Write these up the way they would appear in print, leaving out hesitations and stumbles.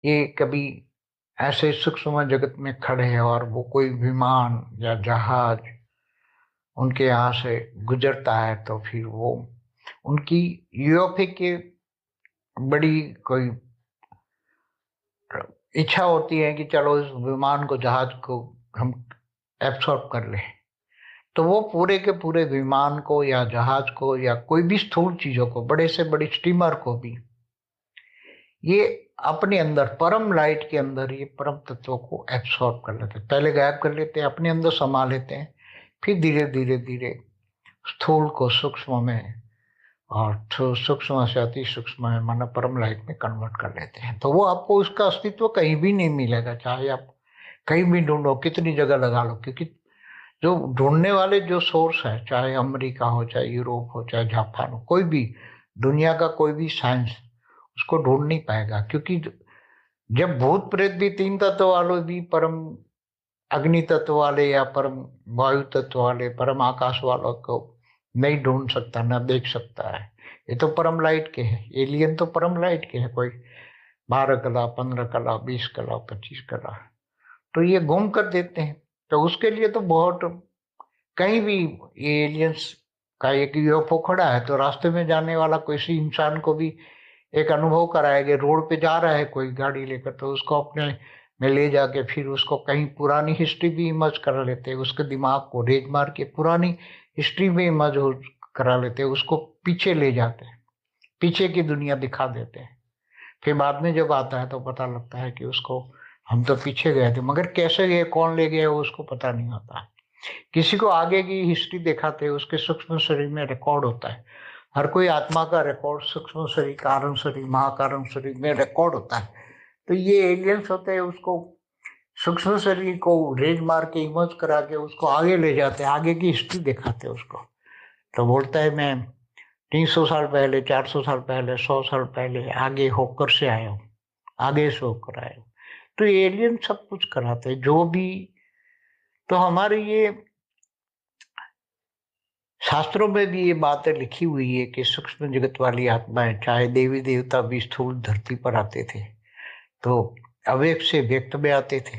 ये कभी ऐसे सूक्ष्म जगत में खड़े हैं और वो कोई विमान या जहाज उनके यहाँ से गुजरता है तो फिर वो उनकी यूएफए की बड़ी कोई इच्छा होती है कि चलो इस विमान को जहाज को हम एब्सॉर्ब कर लें। तो वो पूरे के पूरे विमान को या जहाज को या कोई भी स्थूल चीजों को, बड़े से बड़ी स्टीमर को भी, ये अपने अंदर परम लाइट के अंदर ये परम तत्वों को एब्सॉर्ब कर लेते हैं। पहले गायब कर लेते हैं, अपने अंदर समा लेते हैं, फिर धीरे धीरे धीरे स्थूल को सूक्ष्म में और सूक्ष्म से अति सूक्ष्म में माना परम लाइट में कन्वर्ट कर लेते हैं। तो वो आपको उसका अस्तित्व कहीं भी नहीं मिलेगा, चाहे आप कहीं भी ढूंढो, कितनी जगह लगा लो, क्योंकि जो ढूंढने वाले जो सोर्स है, चाहे अमेरिका हो, चाहे यूरोप हो, चाहे जापान हो, कोई भी दुनिया का कोई भी साइंस उसको ढूंढ नहीं पाएगा। क्योंकि जब भूत प्रेत भी, तीन तत्व वाले भी, परम अग्नि तत्व वाले या परम वायु तत्व वाले, परम आकाश वालों को नहीं ढूंढ सकता, ना देख सकता है। ये तो परम लाइट के हैं, एलियन तो परम लाइट के हैं। कोई 12 कला, 15 कला, 20 कला, 25 कला, तो ये गुम कर देते हैं। तो उसके लिए तो बहुत, कहीं भी ये एलियंस का एक यूएफओ खड़ा है तो रास्ते में जाने वाला किसी इंसान को भी एक अनुभव कराएंगे। रोड पे जा रहा है कोई गाड़ी लेकर तो उसको अपने में ले जाके फिर उसको कहीं पुरानी हिस्ट्री भी इमर्ज करा लेते हैं, उसके दिमाग को रेज मार के पुरानी हिस्ट्री में इमर्ज करा लेते हैं, उसको पीछे ले जाते हैं, पीछे की दुनिया दिखा देते हैं। फिर बाद में जब आता है तो पता लगता है कि उसको हम तो पीछे गए थे, मगर कैसे गए, कौन ले गया, वो उसको पता नहीं होता। किसी को आगे की हिस्ट्री दिखाते हैं, उसके सूक्ष्म शरीर में रिकॉर्ड होता है। हर कोई आत्मा का रिकॉर्ड सूक्ष्म शरीर, कारण शरीर, महाकारण शरीर में रिकॉर्ड होता है। तो ये एलियंस होते हैं, उसको सूक्ष्म शरीर को रेज मार के इमर्ज करा के उसको आगे ले जाते हैं, आगे की हिस्ट्री दिखाते हैं उसको। तो बोलता है मैं 300 साल पहले, 400 साल पहले, 100 साल पहले आगे होकर से आया हूँ, आगे से होकर आया हूँ। तो एलियन सब कुछ कराते हैं जो भी। तो हमारे ये शास्त्रों में भी ये बातें लिखी हुई है कि सूक्ष्म जगत वाली आत्माएं, चाहे देवी देवता भी स्थूल धरती पर आते थे तो अव्यक्त से व्यक्त में आते थे।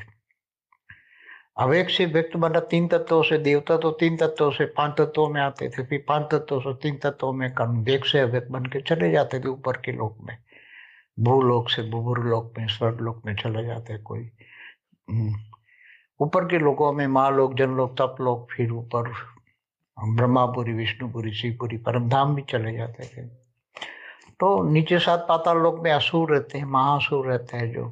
अव्यक्त से व्यक्त बना 3 तत्वों से, देवता तो 3 तत्वों से 5 तत्वों में आते थे, फिर 5 तत्वों से 3 तत्वों में कम व्यक्त से अव्यक्त बन के चले जाते थे ऊपर के लोक में। भूलोक से बुभुर लोक में, स्वर्ग लोक में चले जाते कोई। ऊपर के लोकों में महालोक, जनलोक, तपलोक, फिर ऊपर ब्रह्मापुरी, विष्णुपुरी, शिवपुरी, परमधाम भी चले जाते थे। तो नीचे 7 पाताल लोक में असुर रहते हैं, महासुर रहते हैं जो